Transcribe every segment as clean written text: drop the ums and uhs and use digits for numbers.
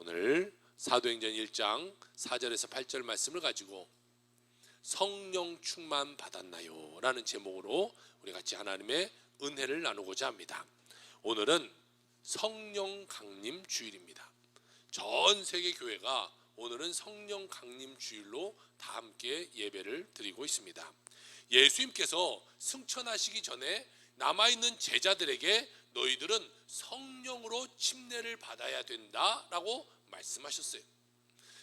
오늘 사도행전 1장 4절에서 8절 말씀을 가지고 성령 충만 받았나요? 라는 제목으로 우리 같이 하나님의 은혜를 나누고자 합니다. 오늘은 성령 강림 주일입니다. 전 세계 교회가 오늘은 성령 강림 주일로 다 함께 예배를 드리고 있습니다. 예수님께서 승천하시기 전에 남아있는 제자들에게 너희들은 성령으로 침례를 받아야 된다라고 말씀하셨어요.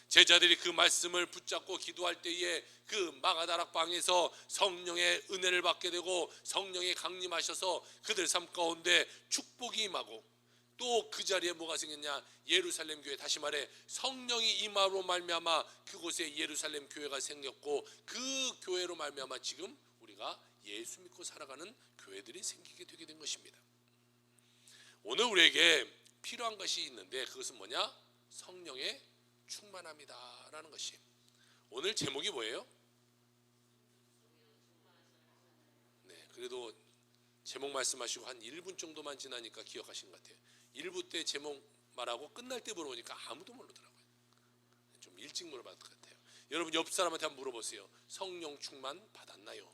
제자들이 그 말씀을 붙잡고 기도할 때에 그 마가다락방에서 성령의 은혜를 받게 되고 성령이 강림하셔서 그들 삶 가운데 축복이 임하고, 또 그 자리에 뭐가 생겼냐? 예루살렘 교회, 다시 말해 성령이 임함으로 말미암아 그곳에 예루살렘 교회가 생겼고, 그 교회로 말미암아 지금 우리가 예수 믿고 살아가는 교회들이 생기게 되게 된 것입니다. 오늘 우리에게 필요한 것이 있는데 그것은 뭐냐? 성령의 충만함이다 라는 것이. 오늘 제목이 뭐예요? 네, 그래도 제목 말씀하시고 한 1분 정도만 지나니까 기억하신 것 같아요. 1부 때 제목 말하고 끝날 때 물어보니까 아무도 모르더라고요. 좀 일찍 물어봤을 것 같아요. 여러분 옆 사람한테 한번 물어보세요. 성령 충만 받았나요?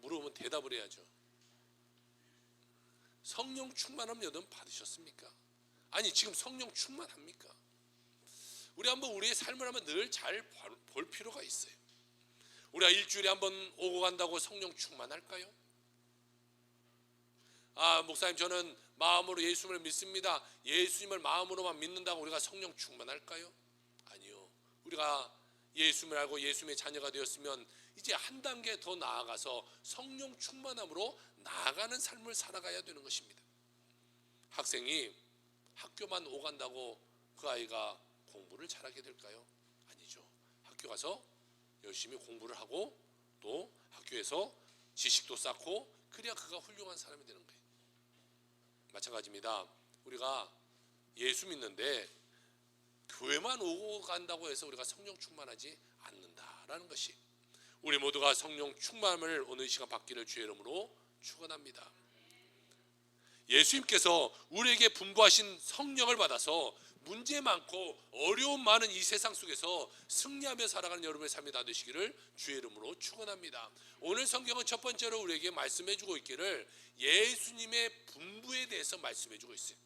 물어보면 대답을 해야죠. 성령 충만함 여러분 받으셨습니까? 아니 지금 성령 충만합니까? 우리 한번 우리의 삶을 한번 늘 잘 볼 필요가 있어요. 우리가 일주일에 한번 오고 간다고 성령 충만할까요? 목사님 저는 마음으로 예수님을 믿습니다. 예수님을 마음으로만 믿는다고 우리가 성령 충만할까요? 아니요. 우리가 예수님을 알고 예수님의 자녀가 되었으면 이제 한 단계 더 나아가서 성령 충만함으로 나아가는 삶을 살아가야 되는 것입니다. 학생이 학교만 오간다고 그 아이가 공부를 잘하게 될까요? 아니죠. 학교 가서 열심히 공부를 하고 또 학교에서 지식도 쌓고 그래야 그가 훌륭한 사람이 되는 거예요. 마찬가지입니다. 우리가 예수 믿는데 교회만 오고 간다고 해서 우리가 성령 충만하지 않는다라는 것이, 우리 모두가 성령 충만함을 오늘 시간 받기를 주의 이름으로 축원합니다. 예수님께서 우리에게 분부하신 성령을 받아서 문제 많고 어려움 많은 이 세상 속에서 승리하며 살아가는 여러분의 삶이 다 되시기를 주의 이름으로 축원합니다. 오늘 성경은 첫 번째로 우리에게 말씀해주고 있기를 예수님의 분부에 대해서 말씀해주고 있어요.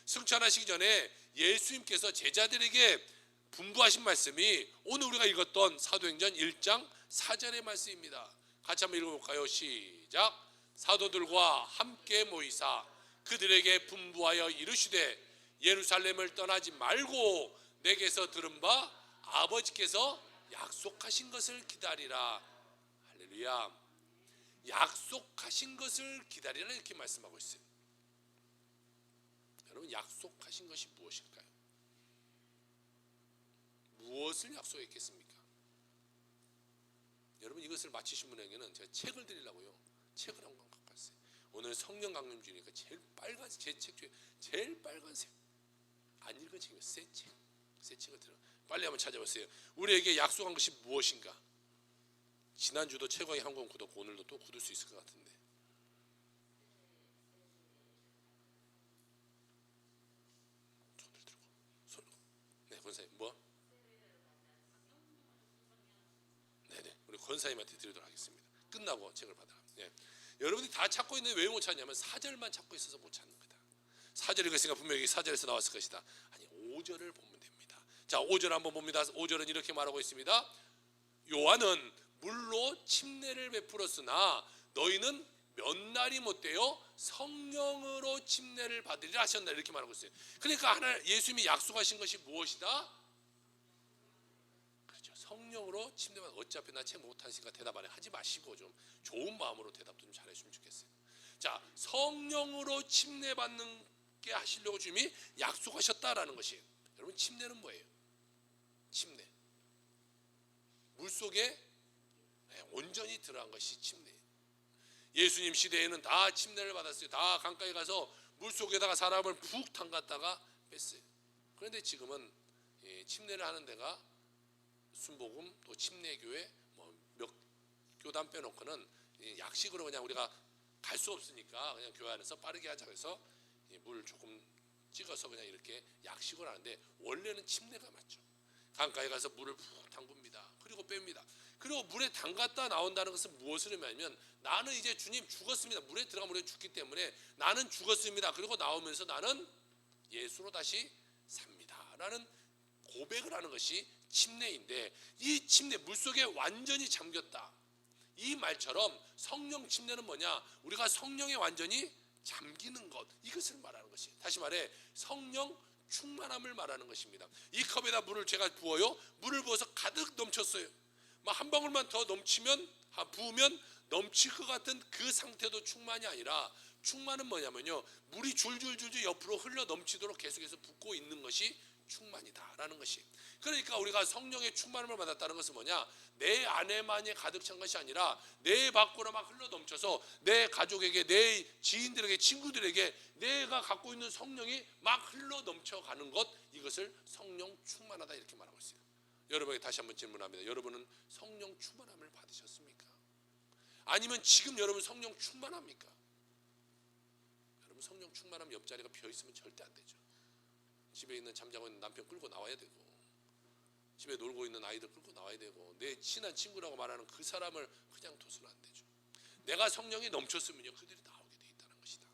승천하시기 전에 예수님께서 제자들에게 분부하신 말씀이 오늘 우리가 읽었던 사도행전 1장 4절의 말씀입니다. 같이 한번 읽어볼까요? 시작. 사도들과 함께 모이사 그들에게 분부하여 이르시되 예루살렘을 떠나지 말고 내게서 들은 바 아버지께서 약속하신 것을 기다리라. 할렐루야. 약속하신 것을 기다리라 이렇게 말씀하고 있어요. 여러분 약속하신 것이 무엇일까요? 무엇을 약속했겠습니까? 여러분 이것을 마치신 분에게는 제가 책을 드리려고요. 책을 한 권 갖고 왔어요. 오늘 성령 강림 주니까 제일 빨간, 제 책 중에 제일 빨간색, 안 읽은 책이에요. 새 책을 들어. 빨리 한번 찾아보세요. 우리에게 약속한 것이 무엇인가? 지난주도 최고의 한 권 굳었고 오늘도 또 굳을 수 있을 것 같은데. 손을 들고. 네, 권사님 뭐? 네네, 우리 권사님한테 드리도록 하겠습니다. 끝나고 책을 받아라. 네. 여러분들이 다 찾고 있는데 왜 못 찾냐면 4절만 찾고 있어서 못 찾는 거다. 4절 읽었으니까 분명히 4절에서 나왔을 것이다. 아니 5절을 보면 됩니다. 자 5절 한번 봅니다. 5절은 이렇게 말하고 있습니다. 요한은 물로 침례를 베풀었으나 너희는 몇 날이 못되어 성령으로 침례를 받으리라 하셨나 이렇게 말하고 있어요. 그러니까 하나 예수님이 약속하신 것이 무엇이다? 그렇죠. 성령으로 침례받아. 어차피 나 책 못하니까 대답 안 해. 하지 마시고 좀 좋은 마음으로 대답도 좀 잘해주면 좋겠어요. 자 성령으로 침례받는 게 하시려고 주님이 약속하셨다라는 것이에요. 여러분 침례는 뭐예요? 침례. 물속에 온전히 들어간 것이 침례예요. 예수님 시대에는 다 침례를 받았어요. 다 강가에 가서 물속에다가 사람을 푹 담갔다가 뺐어요. 그런데 지금은 침례를 하는 데가 순복음 또 침례교회 몇 교단 빼놓고는 약식으로 그냥 우리가 갈 수 없으니까 그냥 교회 안에서 빠르게 하자 해서 물 조금 찍어서 그냥 이렇게 약식을 하는데 원래는 침례가 맞죠. 강가에 가서 물을 푹 담굽니다. 그리고 뺍니다. 그리고 물에 담갔다 나온다는 것은 무엇을 의미하냐면 나는 이제 주님 죽었습니다. 물에 들어가 물에 죽기 때문에 나는 죽었습니다. 그리고 나오면서 나는 예수로 다시 삽니다 라는 고백을 하는 것이 침례인데, 이 침례, 물속에 완전히 잠겼다, 이 말처럼 성령 침례는 뭐냐? 우리가 성령에 완전히 잠기는 것, 이것을 말하는 것이에요. 다시 말해 성령 충만함을 말하는 것입니다. 이 컵에다 물을 제가 부어요. 물을 부어서 가득 넘쳤어요. 한 방울만 더 부으면 넘칠 것 같은 그 상태도 충만이 아니라, 충만은 뭐냐면요, 물이 줄줄줄줄 옆으로 흘러 넘치도록 계속해서 붓고 있는 것이 충만이다라는 것이. 그러니까 우리가 성령의 충만함을 받았다는 것은 뭐냐? 내 안에만이 가득 찬 것이 아니라 내 밖으로 막 흘러 넘쳐서 내 가족에게, 내 지인들에게, 친구들에게 내가 갖고 있는 성령이 막 흘러 넘쳐가는 것, 이것을 성령 충만하다 이렇게 말하고 있어요. 여러분에게 다시 한번 질문합니다. 여러분은 성령 충만함을 받으셨습니까? 아니면 지금 여러분 성령 충만합니까? 여러분 성령 충만함 옆자리가 비어있으면 절대 안 되죠. 집에 있는 잠자고 있는 남편 끌고 나와야 되고, 집에 놀고 있는 아이들 끌고 나와야 되고, 내 친한 친구라고 말하는 그 사람을 그냥 둬서는 안 되죠. 내가 성령이 넘쳤으면요 그들이 나오게 돼 있다는 것이다.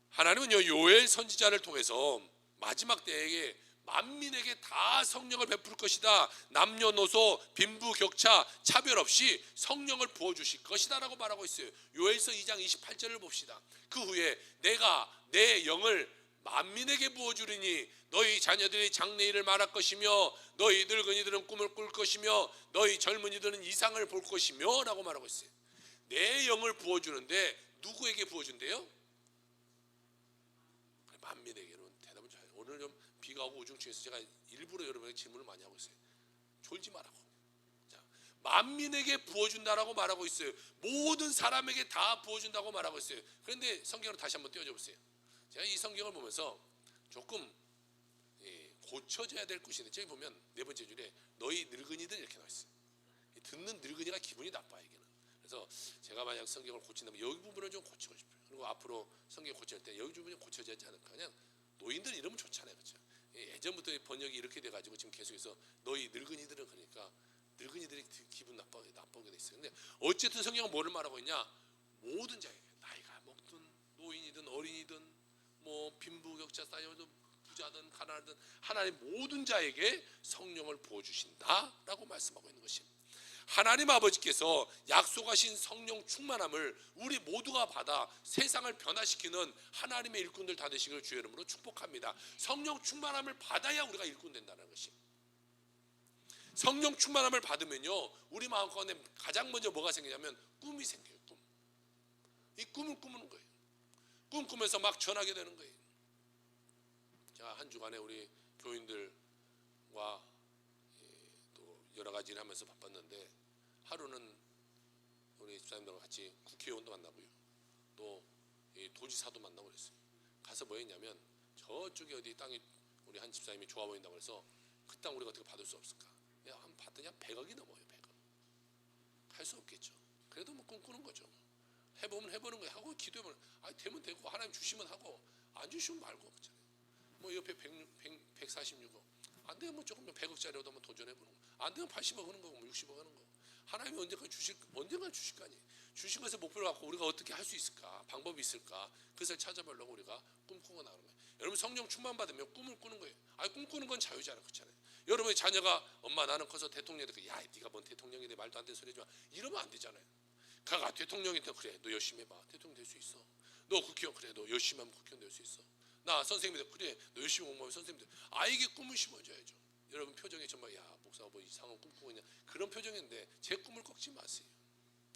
하나님은요 요엘 선지자를 통해서 마지막 때에 만민에게 다 성령을 베풀 것이다, 남녀노소 빈부격차 차별 없이 성령을 부어주실 것이다 라고 말하고 있어요. 요엘서 2장 28절을 봅시다. 그 후에 내가 내 영을 만민에게 부어주리니 너희 자녀들이 장래일을 말할 것이며 너희 늙은이들은 꿈을 꿀 것이며 너희 젊은이들은 이상을 볼 것이며 라고 말하고 있어요. 내 영을 부어주는데 누구에게 부어준대요? 만민에게는. 대답은 잘. 오늘 좀 비가 오고 우중충해서 제가 일부러 여러분에게 질문을 많이 하고 있어요. 졸지 말라고. 자, 만민에게 부어준다라고 말하고 있어요. 모든 사람에게 다 부어준다고 말하고 있어요. 그런데 성경을 다시 한번 띄워줘 보세요. 제가 이 성경을 보면서 조금 고쳐져야 될 것이 있는데, 저기 보면 네 번째 줄에 너희 늙은이들 이렇게 나와 있어요. 듣는 늙은이가 기분이 나빠요. 이게는. 그래서 제가 만약 성경을 고친다면 여기 부분을 좀 고치고 싶어요. 그리고 앞으로 성경 고칠 때 여기 부분이 고쳐져야 하지 않을까. 그냥 노인들 이러면 좋잖아요, 그렇죠? 예전부터 번역이 이렇게 돼가지고 지금 계속해서 너희 늙은이들은, 그러니까 늙은이들이 기분 나쁘게 돼 있어요. 근데 어쨌든 성경은 뭐를 말하고 있냐? 모든 자에게, 나이가 먹든 노인이든 어린이든 뭐 빈부격차 쌓여도 부자든 가난하든 하나님 모든 자에게 성령을 부어주신다라고 말씀하고 있는 것입니다. 하나님 아버지께서 약속하신 성령 충만함을 우리 모두가 받아 세상을 변화시키는 하나님의 일꾼들 다 되시기를 주의 이름으로 축복합니다. 성령 충만함을 받아야 우리가 일꾼 된다는 것입니다. 성령 충만함을 받으면요 우리 마음 가운데 가장 먼저 뭐가 생기냐면 꿈이 생겨요. 꿈. 이 꿈을 꾸는 거예요. 꿈 꾸면서 막 전하게 되는 거예요. 자, 한 주간에 우리 교인들과 또 여러 가지를 하면서 바빴는데, 하루는 우리 집사님들과 같이 국회의원도 만나고요, 또 도지사도 만나고 그랬어요. 가서 뭐 했냐면 저쪽에 어디 땅이 우리 한 집사님이 좋아 보인다고 해서 그 땅 우리가 어떻게 받을 수 없을까? 한 봤더니 한 100억이 넘어요. 100억. 할 수 없겠죠. 그래도 뭐 꿈꾸는 거죠. 해보면 해보는 거예요. 하고 기도해보면 되면 되고, 하나님 주시면 하고 안 주시면 말고, 그렇잖아요. 뭐 옆에 146억 안 되면 뭐 조금 100억짜리라도 한번 도전해보는 거, 안 되면 80억 하는 거고 뭐 60억 하는 거. 하나님이 언젠가 주실 거 아니에요. 주신 것의 목표를 갖고 우리가 어떻게 할 수 있을까, 방법이 있을까, 그것을 찾아보려고 우리가 꿈꾸고 나가는 거예요. 여러분 성령 충만 받으면 꿈을 꾸는 거예요. 꿈꾸는 건 자유잖아요, 그렇잖아요. 여러분의 자녀가 엄마 나는 커서 대통령이 돼, 야 네가 뭔 대통령이 돼, 말도 안 되는 소리 하지 마, 이러면 안 되잖아요. 가가 대통령이 돼, 그래 너 열심히 해봐, 대통령 될 수 있어. 너 국회의원, 그래 너 열심히 하면 국회의원 될 수 있어. 나 선생님이 돼, 그래 너 열심히 공부하면 선생님 돼. 아이에게 꿈을 심어줘야죠. 여러분 표정이 정말 야 목사가 뭐 이상한 꿈 꾸고 있냐, 그런 표정인데 제 꿈을 꺾지 마세요.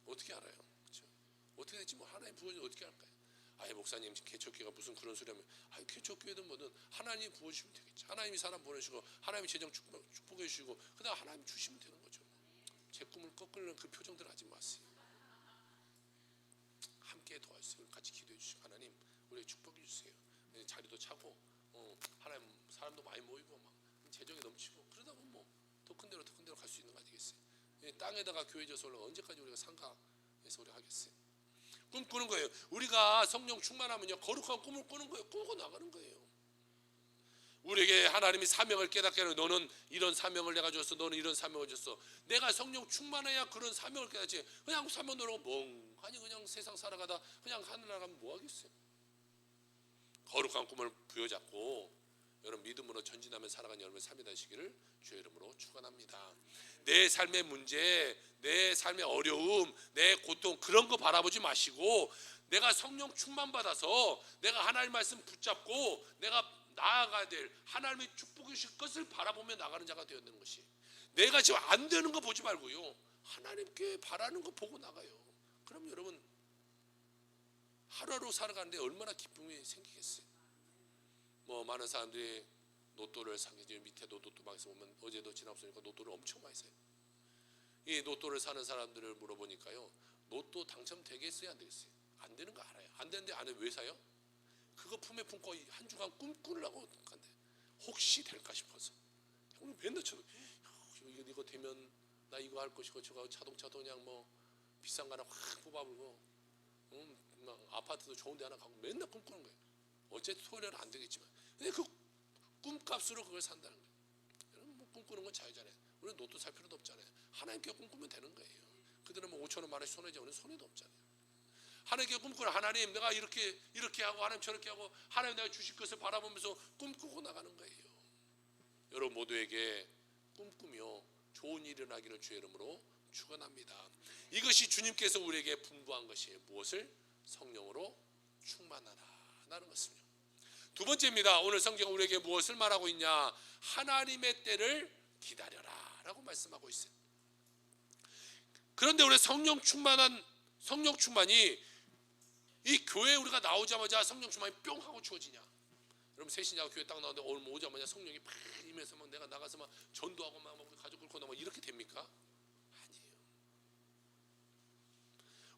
어떻게 알아요? 그렇죠? 어떻게 될지 뭐 하나님 부어주면 어떻게 할까요? 목사님 개척교회가 무슨 그런 소리 하면, 개척교회든 뭐든 하나님이 부어주시면 되겠죠. 하나님이 사람 보내시고 하나님이 재정 축복해 주시고 그다음 하나님 주시면 되는 거죠. 제 꿈을 꺾으려는 그 표정들 하지 마세요. 함께 도와주세요. 같이 기도해 주시고 하나님 우리에게 축복해 주세요. 자리도 차고 하나님 사람도 많이 모이고 막 재정이 넘치고 그러다 보면 뭐 더 큰 데로 갈 수 있는 거 아니겠어요? 땅에다가 교회 져서 올라가 언제까지 우리가 상가 그래서 우리가 하겠어요. 꿈꾸는 거예요. 우리가 성령 충만하면요, 거룩한 꿈을 꾸는 거예요. 꾸고 나가는 거예요. 우리에게 하나님이 사명을 깨닫게 하는, 너는 이런 사명을 내가 줬어, 너는 이런 사명을 줬어. 내가 성령 충만해야 그런 사명을 깨닫지. 그냥 사명으로 멍하니 그냥 세상 살아가다 그냥 하늘 나가면 뭐 하겠어요. 거룩한 꿈을 부여잡고 여러분 믿음으로 전진하며 살아가는 여러분의 삶이 되시기를 주의 이름으로 축원합니다. 내 삶의 문제, 내 삶의 어려움, 내 고통, 그런 거 바라보지 마시고 내가 성령 충만 받아서 내가 하나님 말씀 붙잡고 내가 나아가야 될 하나님의 축복이실 것을 바라보며 나가는 자가 되었는 것이, 내가 지금 안 되는 거 보지 말고요, 하나님께 바라는 거 보고 나가요. 그럼 여러분 하루하루 살아가는데 얼마나 기쁨이 생기겠어요. 뭐 많은 사람들이 로또를 사기, 밑에도 로또방에서 보면 어제도 지나보니까 로또를 엄청 많이 사요. 이 로또를 사는 사람들을 물어보니까요, 로또 당첨되겠어요 안 되겠어요? 안 되는 거 알아요. 안 되는데 안 해. 왜 사요? 그거 품에 품고 한 주간 꿈꾸려고 간대. 혹시 될까 싶어서. 형님 맨날 쳐도 이거 되면 나 이거 할 것이고 저거 자동차도 그냥 뭐 비싼 거 하나 확 뽑아불고 막 아파트도 좋은 데 하나 가고 맨날 꿈꾸는 거예요. 어쨌든 토요일은 안 되겠지만 근데 그 꿈값으로 그걸 산다는 거예요. 여러분 뭐 꿈꾸는 건 자유잖아요. 우리는 로또 살 필요도 없잖아요. 하나님께 꿈꾸면 되는 거예요. 그들은 뭐 5천 원 만원씩 손해지, 우리는 손해도 없잖아요. 하나님께 꿈꾸는, 하나님 내가 이렇게 하고 하나님 저렇게 하고 하나님 내가 주실 것을 바라보면서 꿈꾸고 나가는 거예요. 여러분 모두에게 꿈꾸며 좋은 일이 일어나기를 주의 이름으로 축원합니다. 이것이 주님께서 우리에게 분부한 것이에요. 무엇을? 성령으로 충만하라는 것을요. 두 번째입니다. 오늘 성경은 우리에게 무엇을 말하고 있냐? 하나님의 때를 기다려라 라고 말씀하고 있어요. 그런데 우리 성령 충만이 이 교회에 우리가 나오자마자 성령 충만이 뿅 하고 주어지냐? 여러분 새신자가 교회 딱 나오는데 오늘 오자마자 성령이 팍 임해서 막 내가 나가서 막 전도하고 막 가족 끌고 나면 이렇게 됩니까? 아니에요.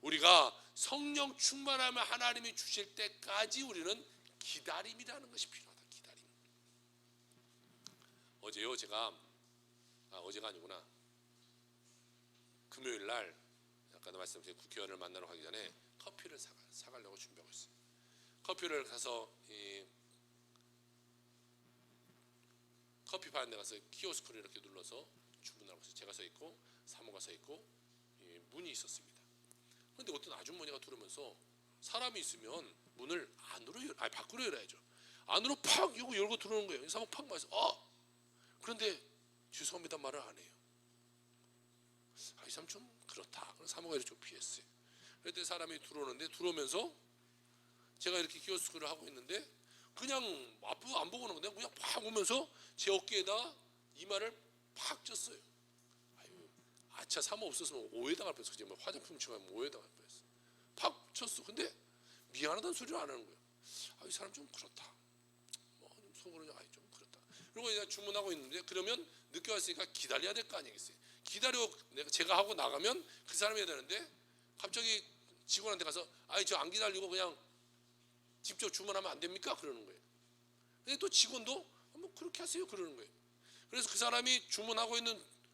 우리가 성령 충만하면 하나님이 주실 때까지 우리는 기다림이라는 것이 필요하다. 기다림. 어제요 제가 어제가 아니구나. 금요일 날 아까도 말씀드린 국회의원을 만나러 가기 전에 커피를 사가려고 준비하고 있어요. 커피를 가서 커피 파는 데 가서 키오스크를 이렇게 눌러서 주문을 하고 있어요. 제가 서 있고 사모가 서 있고 문이 있었습니다. 그런데 어떤 아주머니가 들어오면서 사람이 있으면 문을 밖으로 열어야죠. 안으로 팍 열고 들어오는 거예요. 사모 팍 맞아서 그런데 죄송합니다 말을 안 해요. 이 사람 좀 그렇다. 그래서 사모가 이렇게 좀 피했어요. 그랬더니 사람이 들어오면서 제가 이렇게 키오스크를 하고 있는데 그냥 앞으로 안 보고 오는 건데 그냥 팍 오면서 제 어깨에다 이마를 팍 쪘어요. 아차 사모 없었으면 오해당할 뻔했어. 지금 화장품 치면 오해당할 뻔했어. 팍 쳤어. 근데 미안하다는 소리를 안 하는 거예요. 이 사람 좀 그렇다. 뭐 좀 속으로 좀 그렇다. 그리고 내가 주문하고 있는데 그러면 늦게 왔으니까 기다려야 될 거 아니겠어요. 제가 하고 나가면 그 사람이 해야 되는데 갑자기 직원한테 가서 저 안 기다리고 그냥 직접 주문하면 안 됩니까? 그러는 거예요. 근데 또 직원도 뭐 그렇게 하세요 그러는 거예요. 그래서 그 사람이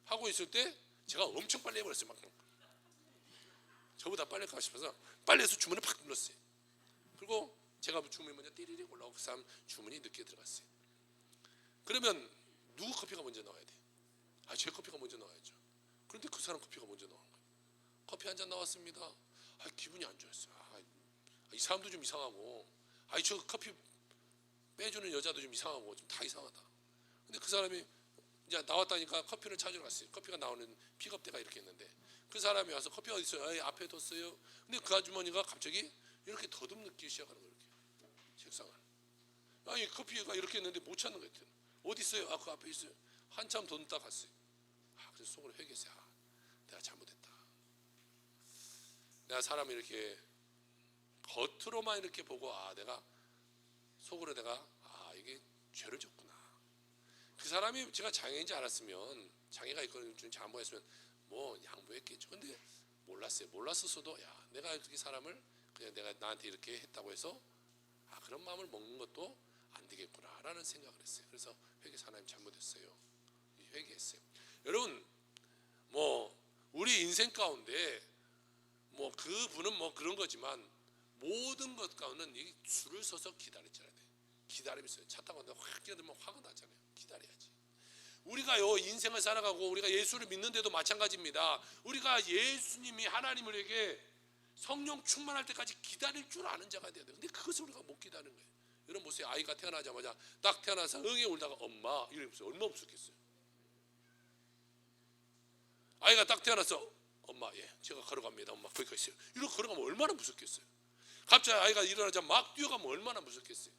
하고 있을 때 제가 엄청 빨리 해버렸어요. 막 저보다 빨리 가고 싶어서 빨리 해서 주문을 팍 눌렀어요. 그리고 제가 주문이 먼저 띠리리 올라오고 그 사람 주문이 늦게 들어갔어요. 그러면 누구 커피가 먼저 나와야 돼요? 제 커피가 먼저 나와야죠. 그런데 그 사람 커피가 먼저 나온 거예요. 커피 한 잔 나왔습니다. 기분이 안 좋았어요. 이 사람도 좀 이상하고 저 커피 빼주는 여자도 좀 이상하고 좀 다 이상하다. 근데 그 사람이 이제 나왔다니까 커피를 찾으러 갔어요. 커피가 나오는 픽업대가 이렇게 있는데 그 사람이 와서 커피 어디 있어요? 앞에 뒀어요. 근데 그 아주머니가 갑자기 이렇게 더듬느끼기 시작하는 거예요. 이렇게 책상을. 커피가 이렇게 있는데 못 찾는 것 같아요. 어디 있어요? 그 앞에 있어요. 한참 더 늦다 갔어요. 그래서 속으로 회개했어요. 내가 잘못했다. 내가 사람을 이렇게 겉으로만 이렇게 보고 내가 속으로 이게 죄를 졌구나. 그 사람이 제가 장애인지 알았으면, 장애가 있거나 좀 잘못했으면 뭐 양보했겠죠. 근데 몰랐었어도 내가 이렇게 사람을 그냥 내가 나한테 이렇게 했다고 해서 그런 마음을 먹는 것도 안 되겠구나라는 생각을 했어요. 그래서 회개해서 하나님 잘못했어요. 회개했어요. 여러분 우리 인생 가운데 뭐 그분은 뭐 그런 거지만 모든 것 가운데는 이 줄을 서서 기다렸잖아요. 기다림이 있어요. 차 타고 확 끼어들면 화가 나잖아요. 기다려야지. 우리가요 인생을 살아가고 우리가 예수를 믿는데도 마찬가지입니다. 우리가 예수님이 하나님에게 성령 충만할 때까지 기다릴 줄 아는 자가 돼야 돼요. 근데 그것을 우리가 못 기다리는 거예요. 여러분 보세요. 아이가 태어나자마자 딱 태어나서 응애 울다가 엄마 이러면서 얼마나 무섭겠어요. 아이가 딱 태어나서 엄마 제가 걸어갑니다. 엄마 거기 있어요. 이렇게 걸어가면 얼마나 무섭겠어요. 갑자기 아이가 일어나자 막 뛰어가면 얼마나 무섭겠어요.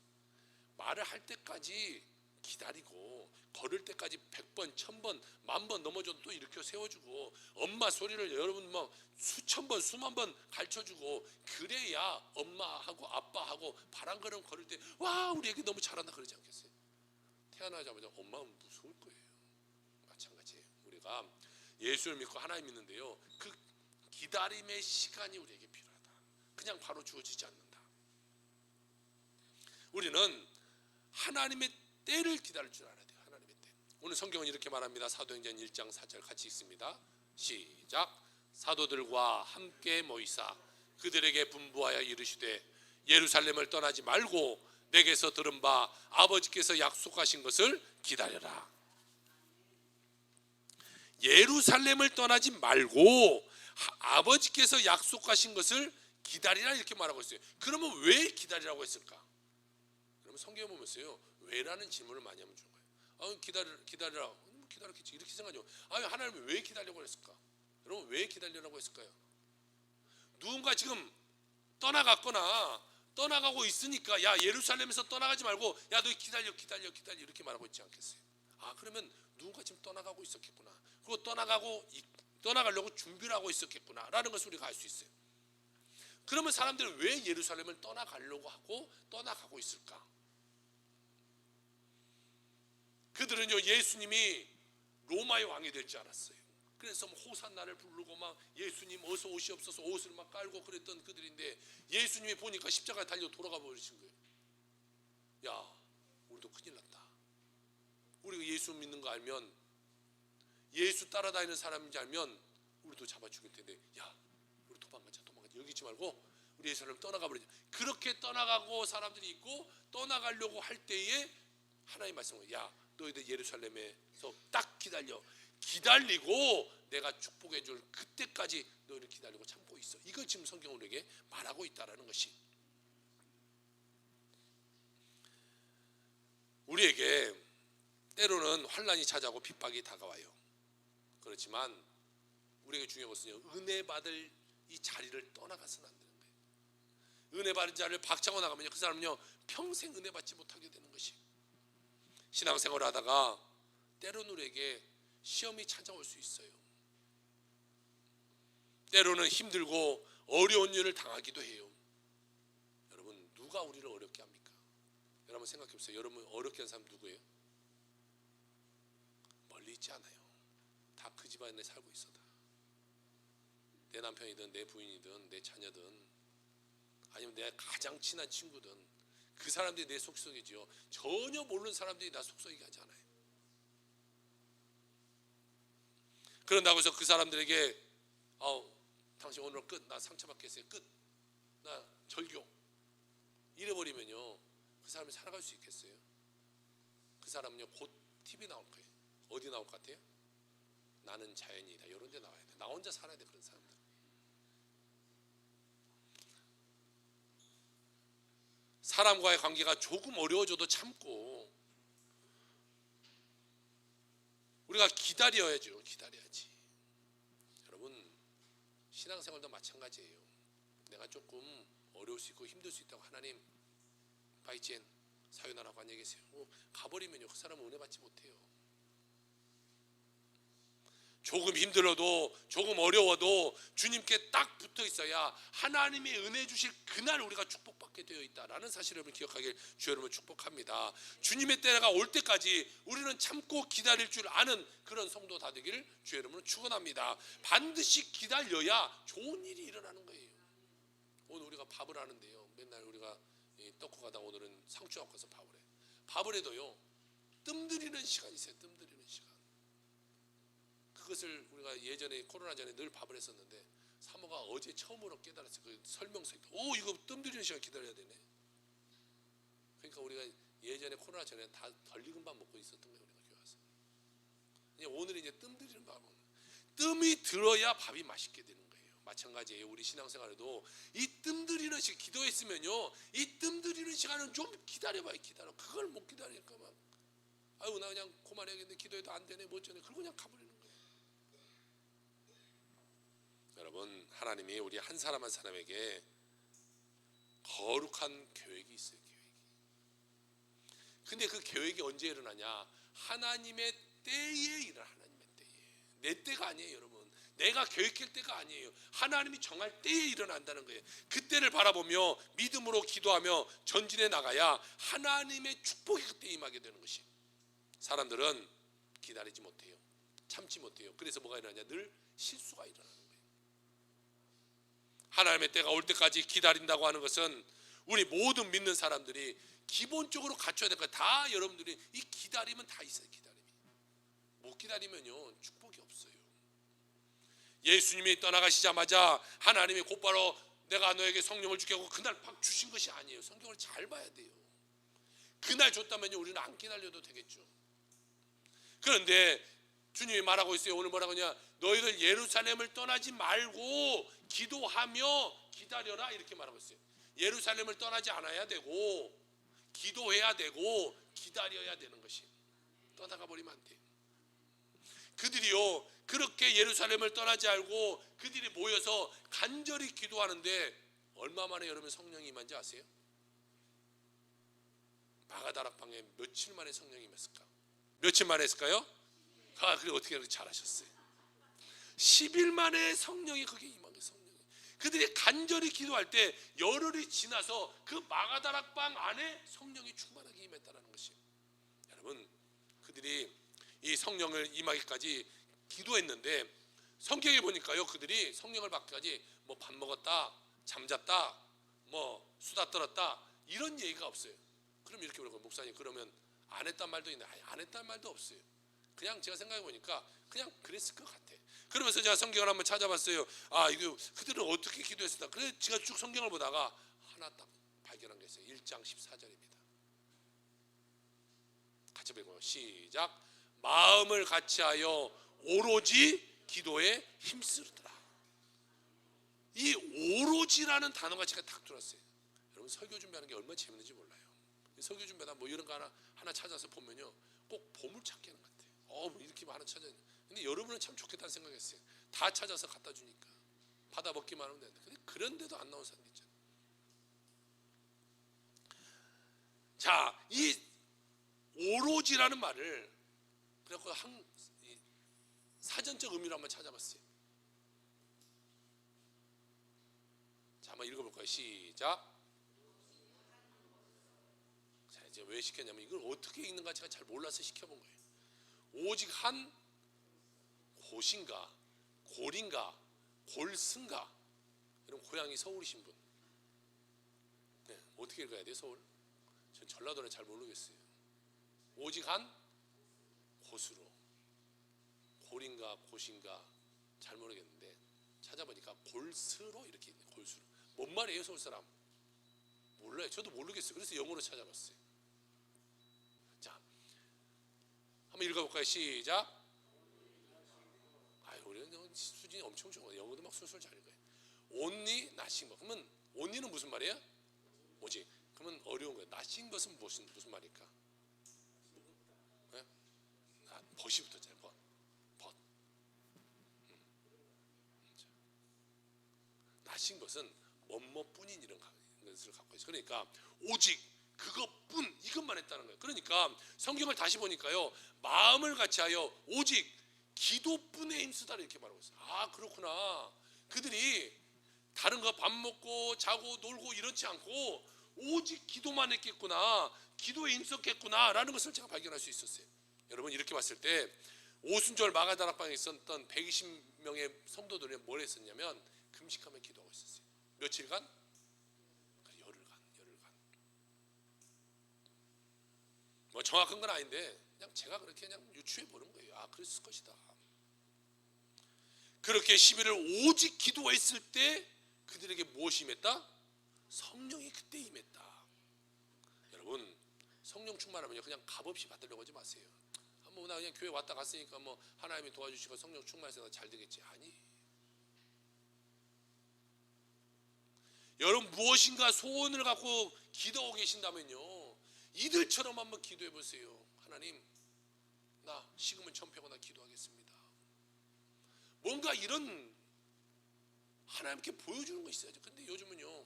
말을 할 때까지 기다리고 걸을 때까지 100번, 1000번, 10,000번 넘어져도 또 일으켜 세워주고 엄마 소리를 여러분 뭐 수천 번, 수만 번 가르쳐주고 그래야 엄마하고 아빠하고 바람 걸음 걸을 때 와 우리 애기 너무 잘한다 그러지 않겠어요? 태어나자마자 엄마는 무서울 거예요. 마찬가지예요. 우리가 예수를 믿고 하나님 믿는데요 그 기다림의 시간이 우리에게 필요하다. 그냥 바로 주어지지 않는다. 우리는 하나님의 때를 기다릴 줄 알아야 돼요. 하나님의 때. 오늘 성경은 이렇게 말합니다. 사도행전 1장 4절 같이 읽습니다. 시작. 사도들과 함께 모이사 그들에게 분부하여 이르시되 예루살렘을 떠나지 말고 내게서 들은 바 아버지께서 약속하신 것을 기다려라. 예루살렘을 떠나지 말고 아버지께서 약속하신 것을 기다리라 이렇게 말하고 있어요. 그러면 왜 기다리라고 했을까? 그러면 성경에 보면서요 왜라는 질문을 많이 하면 주는 거예요. 기다리라. 기다렸겠지 이렇게 생각하죠. 하나님이 왜 기다리려고 했을까? 여러분 왜 기다리려고 했을까요? 누군가 지금 떠나가고 있으니까 야 예루살렘에서 떠나가지 말고 야 너 기다려 이렇게 말하고 있지 않겠어요? 그러면 누군가 지금 떠나가고 있었겠구나. 그리고 떠나가려고 준비를 하고 있었겠구나 라는 것을 우리가 알 수 있어요. 그러면 사람들은 왜 예루살렘을 떠나가려고 하고 떠나가고 있을까? 그들은요 예수님이 로마의 왕이 될 줄 알았어요. 그래서 호산나를 부르고 막 예수님 어서 오시옵소서 옷을 막 깔고 그랬던 그들인데 예수님이 보니까 십자가에 달려 돌아가 버리신 거예요. 야 우리도 큰일 났다. 우리가 예수 믿는 거 알면 예수 따라다니는 사람인지 알면 우리도 잡아 죽일 텐데 야 우리 도망가자 여기 있지 말고 우리 예루살렘 떠나가 버리자. 그렇게 떠나가고 사람들이 있고 떠나가려고 할 때에 하나님 말씀을 야 너희들 예루살렘에서 딱 기다리고 내가 축복해 줄 그때까지 너희를 기다리고 참고 있어. 이거 지금 성경은 우리에게 말하고 있다라는 것이 우리에게 때로는 환난이 찾아오고 핍박이 다가와요. 그렇지만 우리에게 중요한 것은요 은혜 받을 이 자리를 떠나가서는 안 되는 거예요. 은혜 받은 자리를 박차고 나가면요 그 사람은요 평생 은혜 받지 못하게 되는 것이. 신앙생활을 하다가 때로는 우리에게 시험이 찾아올 수 있어요. 때로는 힘들고 어려운 일을 당하기도 해요. 여러분 누가 우리를 어렵게 합니까? 여러분 생각해 보세요. 여러분 어렵게 한 사람 누구예요? 멀리 있지 않아요. 다 그 집안에 살고 있어. 내 남편이든 내 부인이든 내 자녀든 아니면 내 가장 친한 친구든 그 사람들이 내 속썩이지요. 전혀 모르는 사람들이 나 속썩이게 하지 않아요. 그런다고 해서 그 사람들에게 당신 오늘 끝. 나 상처받겠어요. 끝. 나 절교. 이래버리면요 그 사람이 살아갈 수 있겠어요? 그 사람은요 곧 TV 나올 거예요. 어디 나올 것 같아요? 나는 자연이다. 이런 데 나와야 돼. 나 혼자 살아야 돼. 그런 사람들. 사람과의 관계가 조금 어려워져도 참고 우리가 기다려야죠. 기다려야지. 여러분 신앙생활도 마찬가지예요. 내가 조금 어려울 수 있고 힘들 수 있다고 하나님 바이젠 사요나라고 안녕히 계세요 가버리면요 그 사람은 은혜 받지 못해요. 조금 힘들어도 조금 어려워도 주님께 딱 붙어 있어야 하나님의 은혜 주실 그날 우리가 축복받게 되어 있다라는 사실을 기억하길 주 여러분 축복합니다. 주님의 때가 올 때까지 우리는 참고 기다릴 줄 아는 그런 성도 다 되기를 주 여러분은 축원합니다. 반드시 기다려야 좋은 일이 일어나는 거예요. 오늘 우리가 밥을 하는데요 맨날 우리가 떡국 가다 오늘은 상추 갖고 와서 밥을 해. 밥을 해도요 뜸들이는 시간이 있어요. 뜸들이는 시간. 그것을 우리가 예전에 코로나 전에 늘 밥을 했었는데 사모가 어제 처음으로 깨달았어요. 그 설명서. 오, 이거 뜸 들이는 시간 기다려야 되네. 그러니까 우리가 예전에 코로나 전에 다 덜 익은 밥 먹고 있었던 거예요. 우리가 교회 와서. 오늘은 이제 뜸 들이는 밥 먹는. 뜸이 들어야 밥이 맛있게 되는 거예요. 마찬가지예요. 우리 신앙생활에도 이 뜸 들이는 시간 기도했으면요, 이 뜸 들이는 시간은 좀 기다려봐요. 기다려. 그걸 못 기다리니까 막 아유 나 그냥 그만해야겠네. 기도해도 안 되네. 뭐 어쩌네. 그걸 그냥 가버리는 거예요. 여러분, 하나님이 우리 한 사람 한 사람에게 거룩한 계획이 있어요. 계획이. 근데 그 계획이 언제 일어나냐? 하나님의 때에 일어나. 하나님의 때에. 내 때가 아니에요, 여러분. 내가 계획할 때가 아니에요. 하나님이 정할 때에 일어난다는 거예요. 그때를 바라보며 믿음으로 기도하며 전진해 나가야 하나님의 축복이 그때 임하게 되는 것이. 사람들은 기다리지 못해요. 참지 못해요. 그래서 뭐가 일어나냐? 늘 실수가 일어나는 거예요. 하나님의 때가 올 때까지 기다린다고 하는 것은 우리 모든 믿는 사람들이 기본적으로 갖춰야 될 거예요. 다 여러분들이 이 기다림은 다 있어요. 기다림이. 못 기다리면요 축복이 없어요. 예수님이 떠나가시자마자 하나님이 곧바로 내가 너에게 성령을 주게 하고 그날 막 주신 것이 아니에요. 성경을 잘 봐야 돼요. 그날 줬다면요 우리는 안 기다려도 되겠죠. 그런데 주님이 말하고 있어요. 오늘 뭐라고 하냐? 너희들 예루살렘을 떠나지 말고 기도하며 기다려라 이렇게 말하고 있어요. 예루살렘을 떠나지 않아야 되고 기도해야 되고 기다려야 되는 것이. 떠나가 버리면 안 돼요. 그들이요 그렇게 예루살렘을 떠나지 않고 그들이 모여서 간절히 기도하는데 얼마 만에 여러분 성령이 임한지 아세요? 마가다락방에 며칠 만에 성령이 임했을까? 며칠 만에 했을까요? 아, 그래 어떻게 그렇게 잘하셨어요? 10일 만에 성령이 거기에 임한 거예요. 성령이. 그들이 간절히 기도할 때 열흘이 지나서 그 마가다락방 안에 성령이 충만하게 임했다는 것이에요. 여러분, 그들이 이 성령을 임하기까지 기도했는데 성경에 보니까요, 그들이 성령을 받기까지 뭐 밥 먹었다, 잠잤다, 뭐 수다 떨었다 이런 얘기가 없어요. 그럼 이렇게 물어요. 목사님 그러면 안 했단 말도 있나요? 아니, 안 했단 말도 없어요. 그냥 제가 생각해 보니까 그냥 그랬을 것 같아. 그러면서 제가 성경을 한번 찾아봤어요. 아, 이거 그들은 어떻게 기도했을까? 그래서 제가 쭉 성경을 보다가 하나 딱 발견한 게 있어요. 1장 14절입니다. 같이 보고 시작. 마음을 같이하여 오로지 기도에 힘쓰더라. 이 오로지라는 단어가 제가 딱 들었어요. 여러분 설교 준비하는 게 얼마나 재밌는지 몰라요. 설교 준비하다 뭐 이런 거 하나 찾아서 보면요 꼭 보물찾기 하는 것 같아요. 뭐 이렇게 하나 찾아야 돼. 근데 여러분은 참 좋겠다는 생각했어요. 다 찾아서 갖다 주니까 받아 먹기만 하면 되는데 근데 그런데도 안 나온 사람이 있잖아요. 자, 이 오로지라는 말을 그래갖고 사전적 의미로 한번 찾아봤어요. 자, 한번 읽어볼까요? 시작. 자, 이제 왜 시켰냐면 이걸 어떻게 읽는가 제가 잘 몰라서 시켜본 거예요. 오직 한 곳인가, 골인가, 골승가. 이런 고향이 서울이신 분. 네, 어떻게 읽어야 돼요, 서울? 전 전라도는 잘 모르겠어요. 오직 한 곳으로. 골인가, 곳인가 잘 모르겠는데 찾아보니까 골스로 이렇게 있네. 골스로. 뭔 말이에요, 서울 사람? 몰라요. 저도 모르겠어요. 그래서 영어로 찾아봤어요. 자, 한번 읽어볼까요? 시작. 우리는 수준이 엄청 좋아요. 영어도 막 술술 잘 읽어요. only nothing. 그러면 only는 무슨 말이에요? 오직. 그러면 어려운 거예요. nothing 것은 무슨 말일까? 네? 벗이부터 잘 벗. nothing 것은 뭐뭐뿐인 이런 것을 갖고 있어요. 그러니까 오직 그것뿐 이것만 했다는 거예요. 그러니까 성경을 다시 보니까요 마음을 같이하여 오직 기도뿐에 힘쓰다 이렇게 말하고 있어요. 아, 그렇구나. 그들이 다른 거 밥 먹고 자고 놀고 이렇지 않고 오직 기도만 했겠구나, 기도에 힘썼겠구나 라는 것을 제가 발견할 수 있었어요. 여러분, 이렇게 봤을 때 오순절 마가다락방에 있었던 120명의 성도들이 뭘 했었냐면 금식하며 기도하고 있었어요. 며칠간? 열흘간. 뭐 정확한 건 아닌데 그냥 제가 그렇게 그냥 유추해 보는 거예요. 아, 그랬을 것이다. 그렇게 10일을 오직 기도했을 때 그들에게 무엇이 임했다? 성령이 그때 임했다. 여러분, 성령 충만하면요 그냥 값없이 받으려고 하지 마세요. 뭐 나 그냥 교회 왔다 갔으니까 뭐 하나님이 도와주시고 성령 충만해서 잘 되겠지. 아니, 여러분 무엇인가 소원을 갖고 기도하고 계신다면요 이들처럼 한번 기도해 보세요. 하나님, 나 식으면 전폐하고 기도하겠습니다. 뭔가 이런 하나님께 보여주는 거 있어야죠. 근데 요즘은요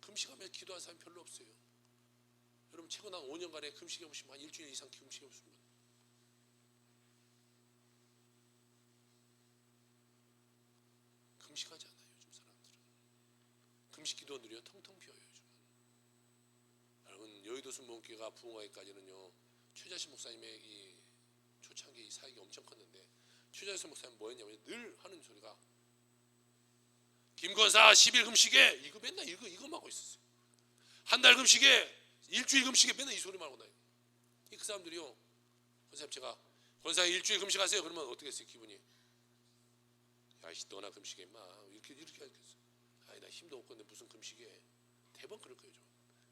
금식하면 기도한 사람이 별로 없어요. 여러분 최근 한 5년간에 금식해 보시면 한 일주일 이상 금식해 보시면 금식하지 않아요. 요즘 사람들은 금식 기도원들이요 텅텅 비어요. 요즘은. 여러분 여의도 순복음교회가 부흥하기까지는요 최자신 목사님의 이 초창기 이 사역이 엄청 컸는데 최자신 목사님 뭐였냐면 늘 하는 소리가 김권사 10일 금식에 이거 맨날 이거만 하고 있었어요. 한 달 금식에 일주일 금식에 맨날 이 소리만 하고 다녀요. 그 사람들이요 권사님 제가 권사 일주일 금식하세요 그러면 어떻게 했어요? 기분이 야이씨 너나 금식해 임마 이렇게 하겠어. 아니 나 힘도 없고 근데 무슨 금식해. 대번 그럴 거예요. 좀.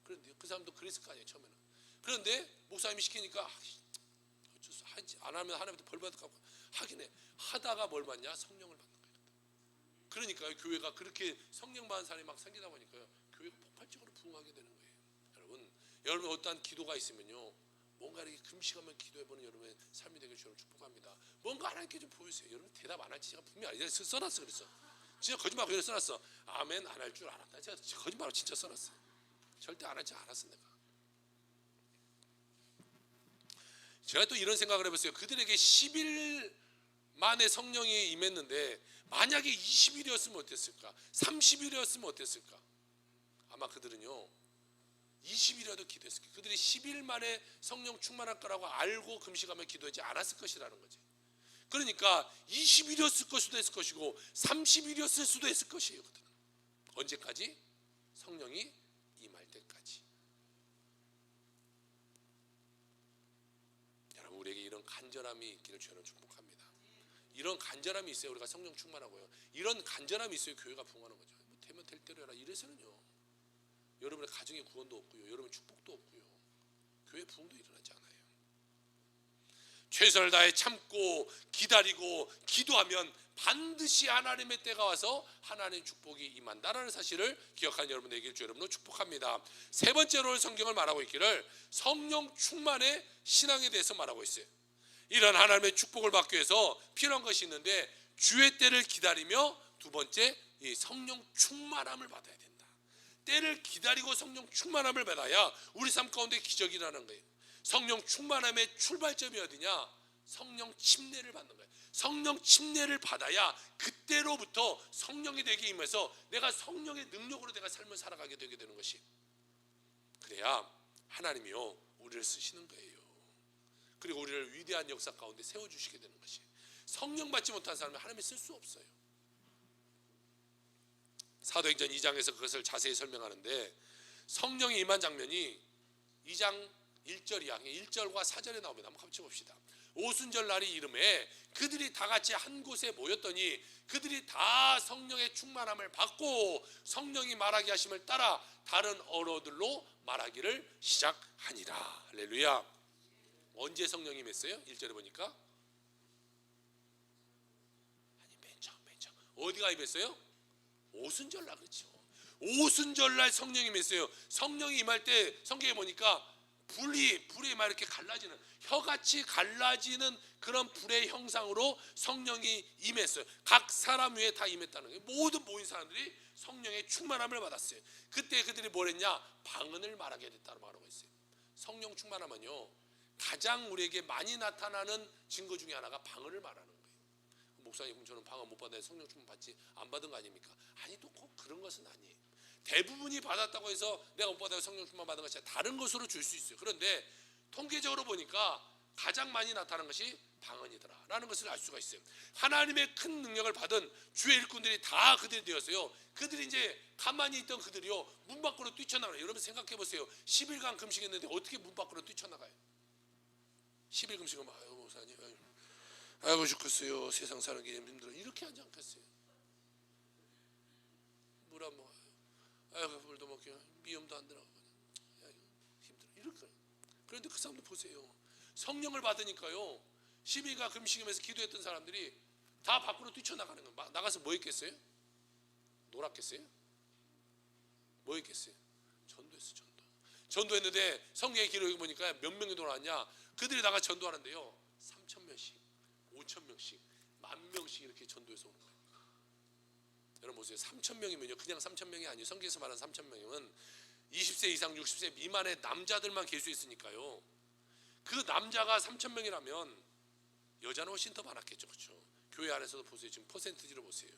그런데 그 사람도 그랬을 거 아니에요 처음에는. 그런데 목사님이 시키니까 어쩔 수 하지 안 하면 하나님한테 벌 받을 것 같고 하긴 해. 하다가 뭘 받냐? 성령을 받는 거예요. 그러니까 교회가 그렇게 성령 받은 사람이 막 생기다 보니까요 교회가 폭발적으로 부흥하게 되는 거예요. 여러분 어떠한 기도가 있으면요 뭔가 이렇게 금식하면 기도해보는 여러분의 삶이 되길 주님 축복합니다. 뭔가 하나님께 좀 보여주세요. 여러분 대답 안 할지 제가 분명히 써놨어. 그랬어. 진짜 거짓말 그대로 써놨어. 아멘 안 할 줄 알았다. 제가 거짓말로 진짜 써놨어요. 절대 안 할 줄 알았어 내가. 제가 또 이런 생각을 해봤어요. 그들에게 10일 만에 성령이 임했는데 만약에 20일이었으면 어땠을까? 30일이었으면 어땠을까? 아마 그들은요 20일이라도 기도했을 거예요. 그들이 10일 만에 성령 충만할 거라고 알고 금식하며 기도하지 않았을 것이라는 거지. 그러니까 20일이었을 수도 있을 것이고 30일이었을 수도 있을 것이에요. 그들은 언제까지? 성령이 임할 때까지. 여러분 우리에게 이런 간절함이 있기를 주님은 축복합니다. 이런 간절함이 있어요. 우리가 성령 충만하고요. 이런 간절함이 있어요. 교회가 부흥하는 거죠. 뭐 되면 될 대로 해라. 이래서는요 여러분의 가정의 구원도 없고요. 여러분의 축복도 없고요. 교회 부흥도 일어나지 않아요. 최선을 다해 참고 기다리고 기도하면 반드시 하나님의 때가 와서 하나님의 축복이 임한다라는 사실을 기억하는 여러분 되길 주 여러분을 축복합니다. 세 번째로 성경을 말하고 있기를 성령 충만의 신앙에 대해서 말하고 있어요. 이런 하나님의 축복을 받기 위해서 필요한 것이 있는데 주의 때를 기다리며 두 번째 이 성령 충만함을 받아야 된다. 때를 기다리고 성령 충만함을 받아야 우리 삶 가운데 기적이 일어나는 거예요. 성령 충만함의 출발점이 어디냐? 성령 침례를 받는 거예요. 성령 침례를 받아야 그때로부터 성령이 되게 임해서 내가 성령의 능력으로 내가 삶을 살아가게 되게 되는 것이. 그래야 하나님이요 우리를 쓰시는 거예요. 그리고 우리를 위대한 역사 가운데 세워주시게 되는 것이. 성령 받지 못한 사람은 하나님이 쓸 수 없어요. 사도행전 2장에서 그것을 자세히 설명하는데 성령이 임한 장면이 2장 1절이야. 1절과 4절에 나옵니다. 한번 같이 봅시다. 오순절 날이 이름에 그들이 다 같이 한 곳에 모였더니 그들이 다 성령의 충만함을 받고 성령이 말하게 하심을 따라 다른 언어들로 말하기를 시작하니라. 할렐루야. 언제 성령이 임했어요? 1절에 보니까 아니 맨 처음 어디가 임했어요? 오순절날. 그렇죠. 오순절날 성령이 임했어요. 성령이 임할 때 성경에 보니까 불이 막 이렇게 갈라지는 혀같이 갈라지는 그런 불의 형상으로 성령이 임했어요. 각 사람 위에 다 임했다는 거예요. 모든 모인 사람들이 성령의 충만함을 받았어요. 그때 그들이 뭘 했냐? 방언을 말하게 됐다고 말하고 있어요. 성령 충만하면요 가장 우리에게 많이 나타나는 증거 중에 하나가 방언을 말하는 거예요. 목사님 그럼 저는 방언 못 받아요. 성령 충만 받지 안 받은 거 아닙니까? 아니 또 꼭 그런 것은 아니에요. 대부분이 받았다고 해서 내가 못 받아요. 성령 충만 받은 것이 다른 것으로 줄 수 있어요. 그런데 통계적으로 보니까 가장 많이 나타나는 것이 방언이더라 라는 것을 알 수가 있어요. 하나님의 큰 능력을 받은 주의 일꾼들이 다 그들이 되었어요. 그들이 이제 가만히 있던 그들이요 문 밖으로 뛰쳐나가요. 여러분 생각해 보세요. 10일간 금식했는데 어떻게 문 밖으로 뛰쳐나가요? 10일 금식은 아유 목사님 아이고 죽겠어요. 세상 사는 게 힘들어. 이렇게 하지 않겠어요? 물 안 먹어요. 아이고 물도 먹기가 미움도 안 들어가고 힘들어. 이렇게. 그런데 그 사람도 보세요. 성령을 받으니까요. 시비가 금식하면서 기도했던 사람들이 다 밖으로 뛰쳐나가는 거예요. 나가서 뭐 했겠어요? 놀았겠어요? 뭐 했겠어요? 전도했어. 전도했는데 성경의 기록에 보니까 몇 명이 돌아왔냐? 그들이 나가 전도하는데요 3,000명씩 5,000명씩 10,000명씩 이렇게 전도해서 오는 거예요. 여러분 보세요. 3,000명이면요 그냥 3,000명이 아니에요. 성경에서 말하는 3,000명이면 20세 이상 60세 미만의 남자들만 계수했으니까요. 그 남자가 3,000명이라면 여자는 훨씬 더 많았겠죠. 그렇죠? 교회 안에서도 보세요. 지금 퍼센티지로 보세요.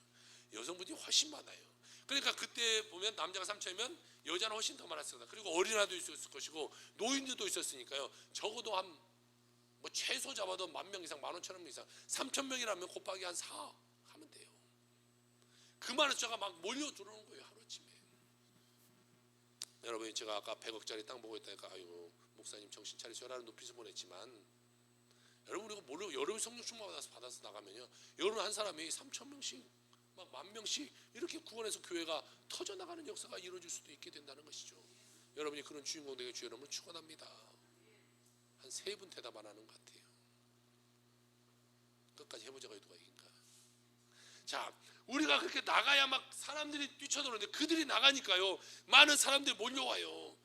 여성분이 훨씬 많아요. 그러니까 그때 보면 남자가 3,000이면 여자는 훨씬 더 많았을 거다. 그리고 어린아이도 있었을 것이고 노인들도 있었으니까요. 적어도 한 뭐 최소 잡아도 10,000명 이상 15,000명 이상 3,000명이라면 곱하기 한 4 하면 돼요. 그 많은 숫자가 막 몰려 들어오는 거예요. 하루아침에. 여러분 제가 아까 100억짜리 땅 보고 있다니까 아이고 목사님 정신 차리셔라는 높이서 보냈지만 여러분 우리가 모르고 여러분 성령 충만 받아서 나가면요 여러분 한 사람이 3,000명씩 막 10,000명씩 이렇게 구원해서 교회가 터져나가는 역사가 이루어질 수도 있게 된다는 것이죠. 여러분이 그런 주인공 되게 주 여러분을 축원합니다. 한 3분 대답 안 하는 것 같아요. 끝까지 해보자가 누가 이긴가. 자 우리가 그렇게 나가야 막 사람들이 뛰쳐들어오는데 그들이 나가니까요 많은 사람들이 몰려와요.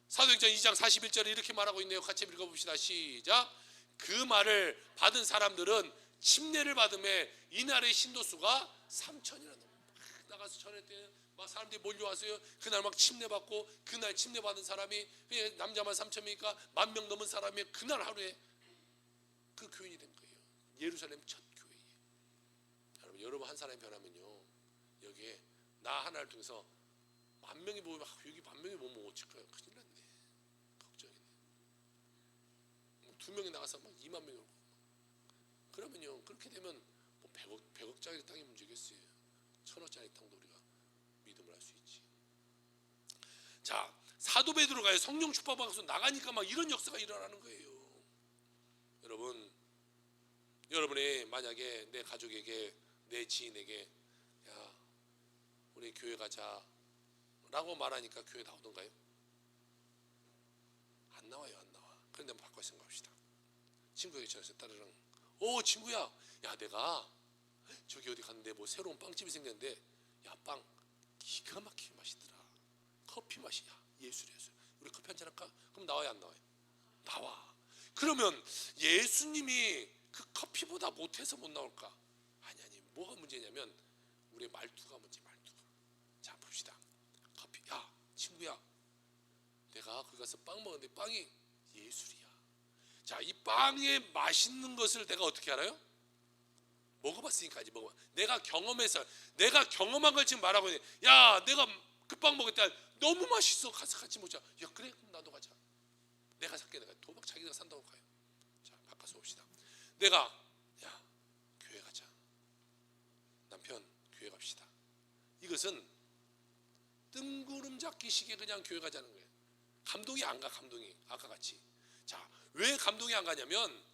사도행전 2장 41절에 이렇게 말하고 있네요. 같이 읽어봅시다. 시작. 그 말을 받은 사람들은 침례를 받음에 이날의 신도수가 3,000이나 넘어요. 나가서 전했대요. 막 사람들이 몰려와서요. 그날 막 침례 받고 그날 침례 받은 사람이 남자만 3,000명이니까 10,000명 넘은 사람이 그날 하루에 그 교인이 된 거예요. 예루살렘 첫 교회. 여러분 한 사람이 변하면요 여기에 나 하나를 통해서 10,000명이 모이면 여기 10,000명이 모이면 어쩔까요? 큰일 났네. 걱정이네. 2명이 나가서 막 20,000명이 오고 그러면요 그렇게 되면 뭐 100억짜리 땅이 문제겠어요. 1,000억짜리 땅도 우리가 믿음을 할 수 있지. 자 사도 베드로가 성령 축복받아서 나가니까 막 이런 역사가 일어나는 거예요. 여러분이 만약에 내 가족에게 내 지인에게 야 우리 교회 가자 라고 말하니까 교회 나오던가요? 안 나와요. 안 나와. 그런데 한번 바꿔 생각합시다. 친구에게 전화해서 따르릉 오 친구야 야 내가 저기 어디 갔는데 뭐 새로운 빵집이 생겼는데 야 빵 기가 막히게 맛있더라. 커피 맛이야. 예술이야. 우리 커피 한잔 할까? 그럼 나와요 안 나와요? 나와. 그러면 예수님이 그 커피보다 못해서 못 나올까? 아니 뭐가 문제냐면 우리의 말투가 문제. 말투가. 자 봅시다. 커피 야 친구야 내가 거기 가서 빵 먹었는데 빵이 예술이야. 자 이 빵의 맛있는 것을 내가 어떻게 알아요? 먹어봤으니까 이제 먹어봐. 내가 경험해서 내가 경험한 걸 지금 말하고 있는데 야 내가 그 빵 먹었다 너무 맛있어 가서 같이 먹자. 야 그래 그럼 나도 가자. 내가 살게. 내가 도박 자기가 산다고 가요. 자 바꿔서 봅시다. 내가 야 교회 가자. 남편 교회 갑시다. 이것은 뜬구름 잡기식에 그냥 교회 가자는 거예요. 감동이 안 가. 감동이 아까 같이. 자 왜 감동이 안 가냐면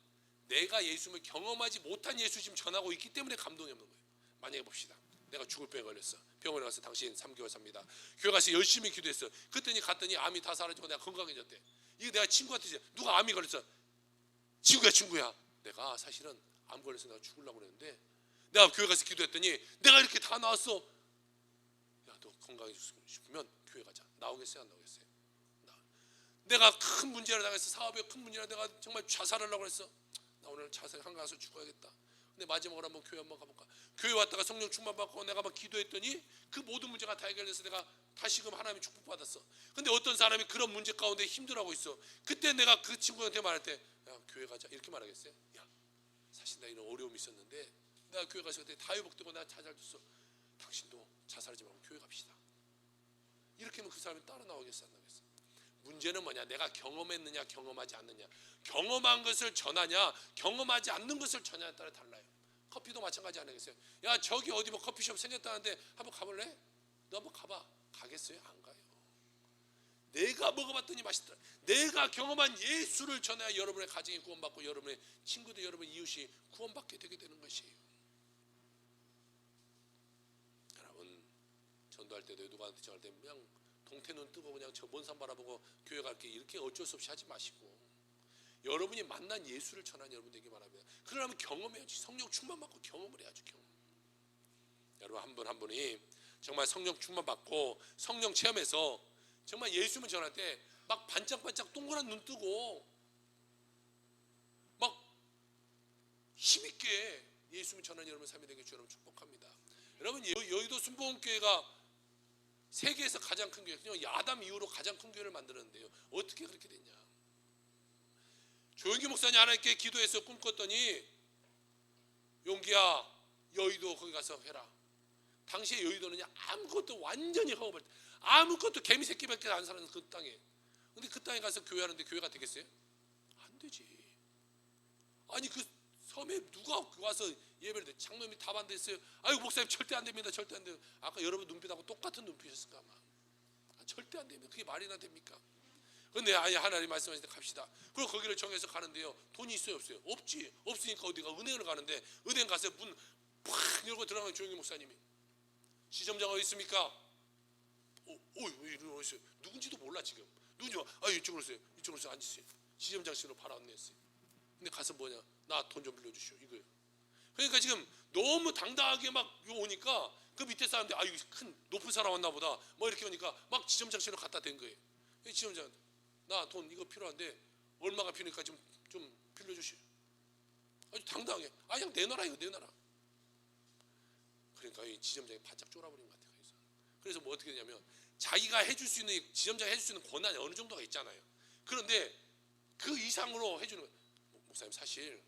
내가 예수님을 경험하지 못한 예수 지금 전하고 있기 때문에 감동이 없는 거예요. 만약에 봅시다. 내가 죽을 병에 걸렸어. 병원에 가서 당신 3개월 삽니다. 교회 가서 열심히 기도했어. 그랬더니 갔더니 암이 다 사라지고 내가 건강해졌대. 이거 내가 친구한테 누가 암이 걸렸어. 친구야. 내가 사실은 암 걸려서 내가 죽으려고 그랬는데 내가 교회 가서 기도했더니 내가 이렇게 다 나왔어. 야 너 건강해지고 싶으면 교회 가자. 나오겠어요 안 나오겠어요? 내가 큰 문제를 당해서 사업에 큰 문제라 내가 정말 자살하려고 했어. 나 오늘 자살 한강 가서 죽어야겠다. 근데 마지막으로 한번 교회 한번 가볼까? 교회 왔다가 성령 충만 받고 내가 막 기도했더니 그 모든 문제가 다 해결돼서 내가 다시금 하나님의 축복 받았어. 근데 어떤 사람이 그런 문제 가운데 힘들어하고 있어. 그때 내가 그 친구한테 말할 때 야 교회 가자 이렇게 말하겠어요? 야 사실 나 이런 어려움이 있었는데 내가 교회 가서 그때 다 회복되고 나 자살됐어. 당신도 자살하지 말고 교회 갑시다. 이렇게 하면 그 사람이 따라 나오겠어 안 나오겠어? 문제는 뭐냐? 내가 경험했느냐 경험하지 않느냐. 경험한 것을 전하냐 경험하지 않는 것을 전하냐에 따라 달라요. 커피도 마찬가지 아니겠어요? 야 저기 어디 뭐 커피숍 생겼다는데 한번 가볼래? 너 한번 가봐. 가겠어요? 안 가요. 내가 먹어봤더니 맛있다. 내가 경험한 예수를 전해야 여러분의 가정이 구원받고 여러분의 친구들, 여러분의 이웃이 구원받게 되게 되는 것이에요. 여러분, 전도할 때도 누구한테 전할 때 그냥 동태 눈 뜨고 그냥 저 먼 산 바라보고 교회 갈게 이렇게 어쩔 수 없이 하지 마시고, 여러분이 만난 예수를 전하는 여러분 되기 바랍니다. 그러려면 경험해야지. 성령 충만 받고 경험을 해야죠. 경험. 여러분 한 분 한 분이 정말 성령 충만 받고 성령 체험해서 정말 예수님을 전할 때 막 반짝반짝 동그란 눈 뜨고 막 힘있게 예수님을 전하는 여러분 삶이 되게 주여 축복합니다. 여러분 여의도 순복음교회가 세계에서 가장 큰 교회, 그냥 야담 이후로 가장 큰 교회를 만들었는데요. 어떻게 그렇게 됐냐? 조영기 목사님 하나님께 기도해서 꿈꿨더니 용기야 여의도 거기 가서 해라. 당시에 여의도는요 아무것도 완전히 허업할 때 아무것도 개미 새끼밖에 안 사는 그 땅에, 근데 그 땅에 가서 교회하는데 교회가 되겠어요? 안 되지. 아니 그 섬에 누가 와서 예배를 돼? 장로님이 다 반대했어요. 아유 목사님 절대 안 됩니다. 절대 안 돼요. 아까 여러분 눈빛하고 똑같은 눈빛이었을까 아마. 절대 안 됩니다. 그게 말이나 됩니까? 근데 아니 하나님 말씀하실 때 갑시다. 그리고 거기를 정해서 가는데요. 돈이 있어요 없어요? 없지. 없으니까 어디가 은행을 가는데 은행 가서 문 팍 열고 들어가는 조용히 목사님이 지점장 어디 있습니까? 이리로 오세요. 누군지도 몰라 지금. 누군지 이쪽으로 오세요. 이쪽으로 오세요. 앉으세요. 지점장실로 바로 안내했어요. 근데 가서 뭐냐? 나 돈 좀 빌려주시오. 이거예요. 그러니까 지금 너무 당당하게 막 오니까 그 밑에 사람들 큰 높은 사람 왔나 보다. 뭐 이렇게 오니까 막 지점장실로 갖다 댄 거예요. 지점장 나 돈 이거 필요한데 얼마가 필요하니까 좀 빌려주시오. 아주 당당하게. 그냥 내놔라 이거 내놔라. 그러니까 이 지점장이 바짝 쫄아버린 것 같아요. 그래서 뭐 어떻게 되냐면 자기가 해줄 수 있는 지점장이 해줄 수 있는 권한이 어느 정도가 있잖아요. 그런데 그 이상으로 해주는 거예요. 목사님 사실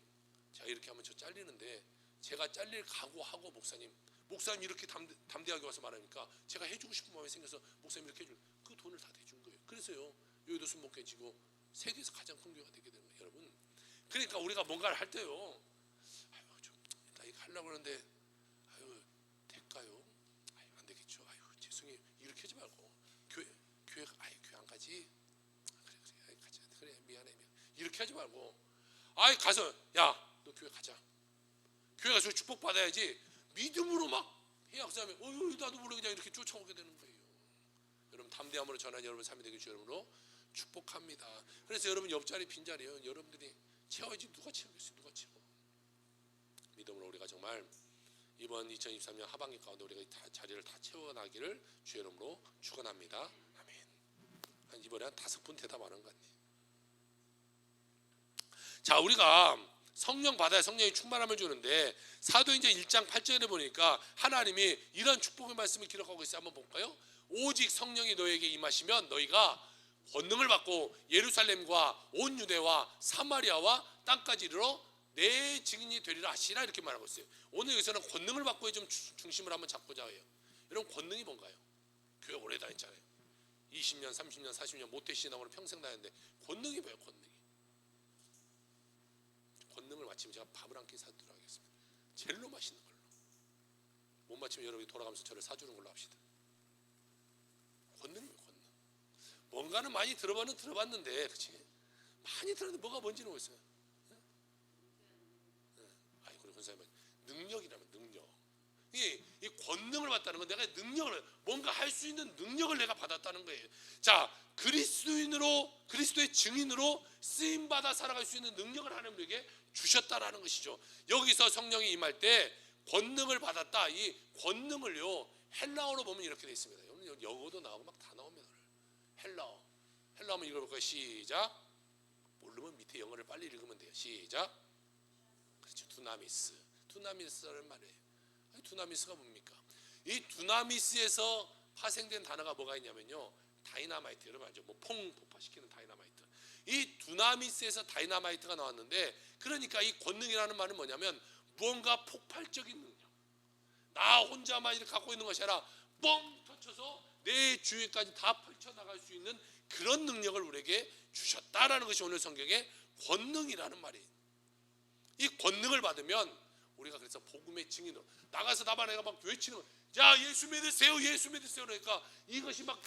제가 이렇게 하면 저 잘리는데 제가 잘릴 각오하고 목사님 이렇게 담대하게 와서 말하니까 제가 해주고 싶은 마음이 생겨서 목사님 이렇게 해줄 그 돈을 다 대준 거예요. 그래서요 여의도 순복음교회지고 세계에서 가장 큰 교회가 되게 되는 거예요. 여러분 그러니까 우리가 뭔가를 할 때요 나 이거 하려고 하는데 될까요? 안 되겠죠. 죄송해요. 이렇게 하지 말고 교회 안 가지. 그래 가자. 그래 미안해. 이렇게 하지 말고 가서 야 너 교회 가자. 교회 가서 축복 받아야지. 믿음으로 막 해야 그 사람이 나도 모르게 그냥 이렇게 쫓아오게 되는 거예요. 여러분 담대함으로 전하는 여러분 삶이 되길 주 여러분으로 축복합니다. 그래서 여러분 옆자리 빈자리요 여러분들이 채워야지. 누가 채우겠어요? 누가 채워? 믿음으로 우리가 정말 이번 2023년 하반기 가운데 우리가 자리를 다 채워나기를 주의 이름으로 축원합니다. 아멘. 이번에 한 5분 대답하는 것 같네. 자, 우리가 성령 받아야 성령이 충만함을 주는데 사도행전 1장 8절에 보니까 하나님이 이런 축복의 말씀을 기록하고 있어요. 한번 볼까요? 오직 성령이 너에게 임하시면 너희가 권능을 받고 예루살렘과 온 유대와 사마리아와 땅까지 이르러 내 증인이 되리라 하시라 이렇게 말하고 있어요. 오늘 여기서는 권능을 받고의 좀 중심을 한번 잡고자 해요. 여러분 권능이 뭔가요? 교회 오래 다녔잖아요. 20년, 30년, 40년 모태신앙으로 평생 다녔는데 권능이 뭐예요? 권능을 마치면 제가 밥을 한 끼 사도록 하겠습니다. 제일로 맛있는 걸로. 못 마치면 여러분이 돌아가면서 저를 사주는 걸로 합시다. 권능이에요. 권능. 뭔가는 많이 들어봤는데 그렇지? 많이 들었는데 뭐가 뭔지는 모르겠어요. 능력이라면 능력. 이 권능을 받다는 건 내가 능력을 뭔가 할 수 있는 능력을 내가 받았다는 거예요. 자, 그리스도의 증인으로 쓰임 받아 살아갈 수 있는 능력을 하나님에게 주셨다라는 것이죠. 여기서 성령이 임할 때 권능을 받았다. 이 권능을요 헬라어로 보면 이렇게 되어 있습니다. 여러분 영어도 나오고 막 다 나옵니다. 헬라어 한번 읽어볼까요? 시작. 모르면 밑에 영어를 빨리 읽으면 돼요. 시작. 그렇죠. 두나미스라는 말이에요. 두나미스가 뭡니까? 이 두나미스에서 파생된 단어가 뭐가 있냐면요, 다이나마이트. 여러분 알죠? 퐁 폭파시키는 다이나마이트. 이 두나미스에서 다이나마이트가 나왔는데, 그러니까 이 권능이라는 말은 뭐냐면 무언가 폭발적인 능력. 나 혼자만 이렇게 갖고 있는 것이 아니라 뻥 터쳐서 내 주위까지 다 펼쳐나갈 수 있는 그런 능력을 우리에게 주셨다라는 것이 오늘 성경의 권능이라는 말이에요. 이 권능을 받으면 우리가 그래서 복음의 증인으로 나가서 나만 내가 막 외치는 거야. 야, 예수 믿으세요, 예수 믿으세요. 그러니까 이것이 막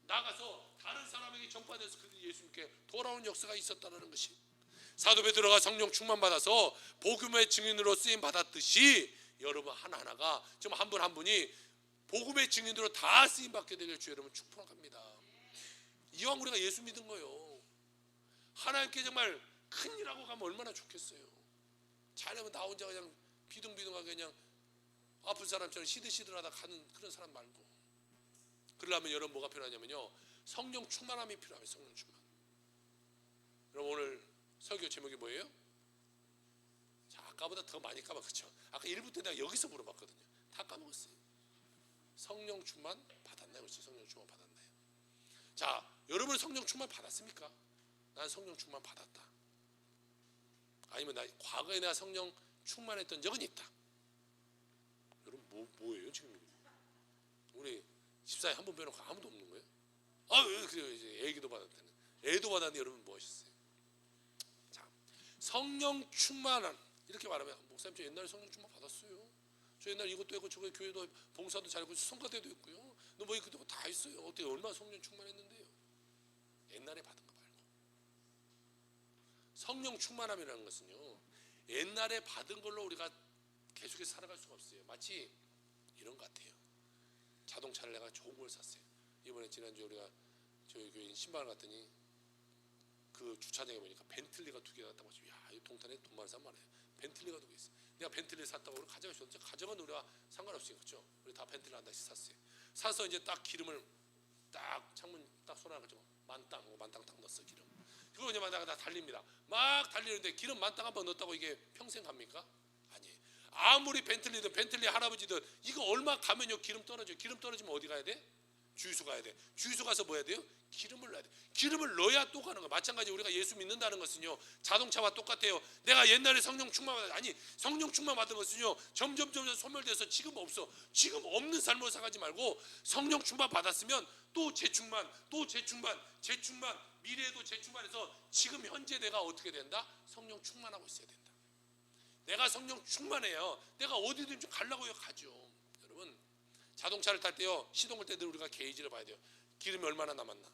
나가서 다른 사람에게 전파돼서 그들이 예수님께 돌아오는 역사가 있었다는 것이, 사도 베드로가 성령 충만 받아서 복음의 증인으로 쓰임 받았듯이 여러분 하나하나가 지금 한 분 한 분이 복음의 증인으로 다 쓰임 받게 되길 주 여러분 축복합니다. 이왕 우리가 예수 믿은 거요, 하나님께 정말 큰 일하고 가면 얼마나 좋겠어요. 잘하면 나 혼자 그냥 비등비등하게 그냥 아픈 사람처럼 시들시들하다 가는 그런 사람 말고, 그러려면 여러분 뭐가 필요하냐면요, 성령 충만함이 필요해요. 성령 충만. 여러분 오늘 설교 제목이 뭐예요? 자, 아까보다 더 많이 까먹었죠. 아까 1부 때 내가 여기서 물어봤거든요. 다 까먹었어요. 성령 충만 받았나요? 그렇지? 성령 충만 받았나요? 자, 여러분 성령 충만 받았습니까? 난 성령 충만 받았다. 아니면 나 과거에 내가 성령 충만했던 적은 있다. 여러분 뭐예요 지금? 우리 집사에 한 번 빼놓고 아무도 없는 거예요? 그래요. 이제 애기도 받았다는. 애도 받았는데 여러분 뭐 하셨어요? 자, 성령 충만한, 이렇게 말하면 목사님 저 옛날에 성령 충만 받았어요. 저 옛날 이것도 했고 저거 교회도 봉사도 잘했고 성가대도 했고요. 너 뭐 이것도 다 했어요. 어떻게 얼마나 성령 충만했는데요? 옛날에 받은 거 말고. 성령 충만함이라는 것은요, 옛날에 받은 걸로 우리가 계속해서 살아갈 수가 없어요. 마치 이런 것 같아요. 자동차를 내가 좋은 걸 샀어요. 이번에 지난주에 우리가 저희 교인 신방을 갔더니 그 주차장에 보니까 벤틀리가 2개 갔다고 하죠. 야, 이 동탄에 돈 많은 사람 많아요. 벤틀리가 2개 있어요. 내가 벤틀리 샀다고 우리 가져가셨는데, 가져간 우리가 상관없어요. 그렇죠? 우리 다 벤틀리 한 달씩 샀어요. 사서 이제 딱 기름을 딱 창문 딱 쏟아가지고 만땅 딱 넣었어. 기름. 그거 이제 막 다 달립니다. 막 달리는데 기름 만땅 한번 넣었다고 이게 평생 갑니까? 아니에요. 아무리 벤틀리든 벤틀리 할아버지든 이거 얼마 가면요 기름 떨어져요. 기름 떨어지면 어디 가야 돼? 주유소 가야 돼. 주유소 가서 뭐 해야 돼요? 기름을 넣어야 돼. 기름을 넣어야 또 가는 거야. 마찬가지 우리가 예수 믿는다는 것은요, 자동차와 똑같아요. 내가 옛날에 성령 충만 받았, 아니 성령 충만 받은 것은요 점점 소멸돼서 지금 없어. 지금 없는 삶으로 살아가지 말고 성령 충만 받았으면 또 재충만, 미래에도 재충만해서 지금 현재 내가 어떻게 된다? 성령 충만하고 있어야 된다. 내가 성령 충만해요. 내가 어디든지 가려고 가죠. 여러분 자동차를 탈 때요, 시동 걸 때도 우리가 게이지를 봐야 돼요. 기름이 얼마나 남았나.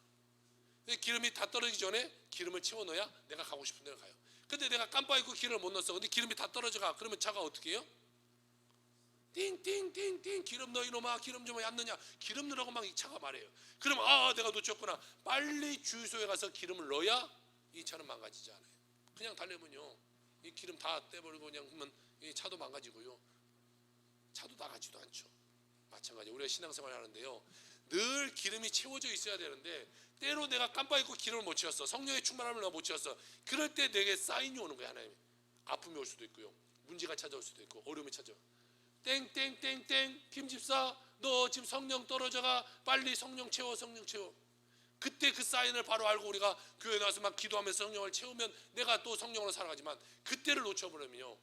근데 기름이 다 떨어지기 전에 기름을 채워 넣어야 내가 가고 싶은 데를 가요. 근데 내가 깜빡 잊고 기름을 못 넣었어. 근데 기름이 다 떨어져 가. 그러면 차가 어떻게 해요? 띵띵띵띵 기름 넣어 이놈아, 기름 좀 안 넣냐. 기름 넣으라고 막 이 차가 말해요. 그러면 내가 놓쳤구나. 빨리 주유소에 가서 기름을 넣어야 이 차는 망가지지 않아요. 그냥 달려면요 이 기름 다 떼버리고 그냥 하면 이 차도 망가지고요, 차도 나가지도 않죠. 마찬가지 우리가 신앙생활 하는데요, 늘 기름이 채워져 있어야 되는데 때로 내가 깜빡 잊고 기름을 못 채웠어. 성령의 충만함을 내가 못 채웠어. 그럴 때 내게 사인이 오는 거야. 하나님 아픔이 올 수도 있고요, 문제가 찾아올 수도 있고, 어려움이 찾아와. 땡땡땡땡 김집사 너 지금 성령 떨어져가, 빨리 성령 채워. 그때 그 사인을 바로 알고 우리가 교회 나와서 막 기도하면서 성령을 채우면 내가 또 성령으로 살아가지만, 그때를 놓쳐버리면요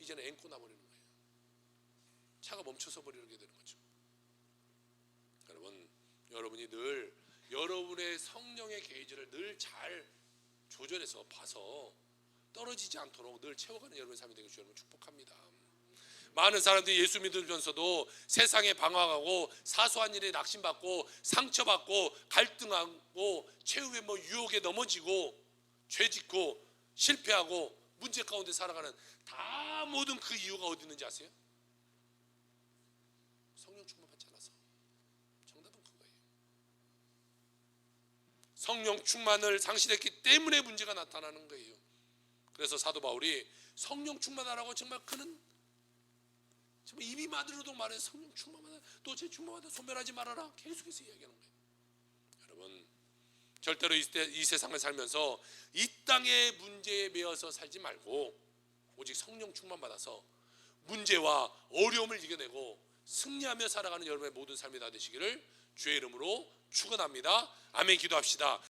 이제는 앵꼬 나버리는 거예요. 차가 멈춰서 버리게 되는 거죠. 여러분이 늘 여러분의 성령의 게이지를 늘 잘 조절해서 봐서 떨어지지 않도록 늘 채워가는 여러분의 삶이 되길 주 여러분 축복합니다. 많은 사람들이 예수 믿으면서도 세상에 방황하고 사소한 일에 낙심받고 상처받고 갈등하고 최후에 유혹에 넘어지고 죄짓고 실패하고 문제 가운데 살아가는 다 모든 그 이유가 어디 있는지 아세요? 성령 충만 받지 않아서. 정답은 그거예요. 성령 충만을 상실했기 때문에 문제가 나타나는 거예요. 그래서 사도 바울이 성령 충만하라고 정말 그는 정말 입이 마디로도 말해. 성령 충만하다, 또 제 충만하다, 소멸하지 말아라 계속해서 이야기하는 거예요. 여러분 절대로 이 세상을 살면서 이 땅의 문제에 매여서 살지 말고 오직 성령 충만 받아서 문제와 어려움을 이겨내고 승리하며 살아가는 여러분의 모든 삶이 다 되시기를 주의 이름으로 축원합니다. 아멘. 기도합시다.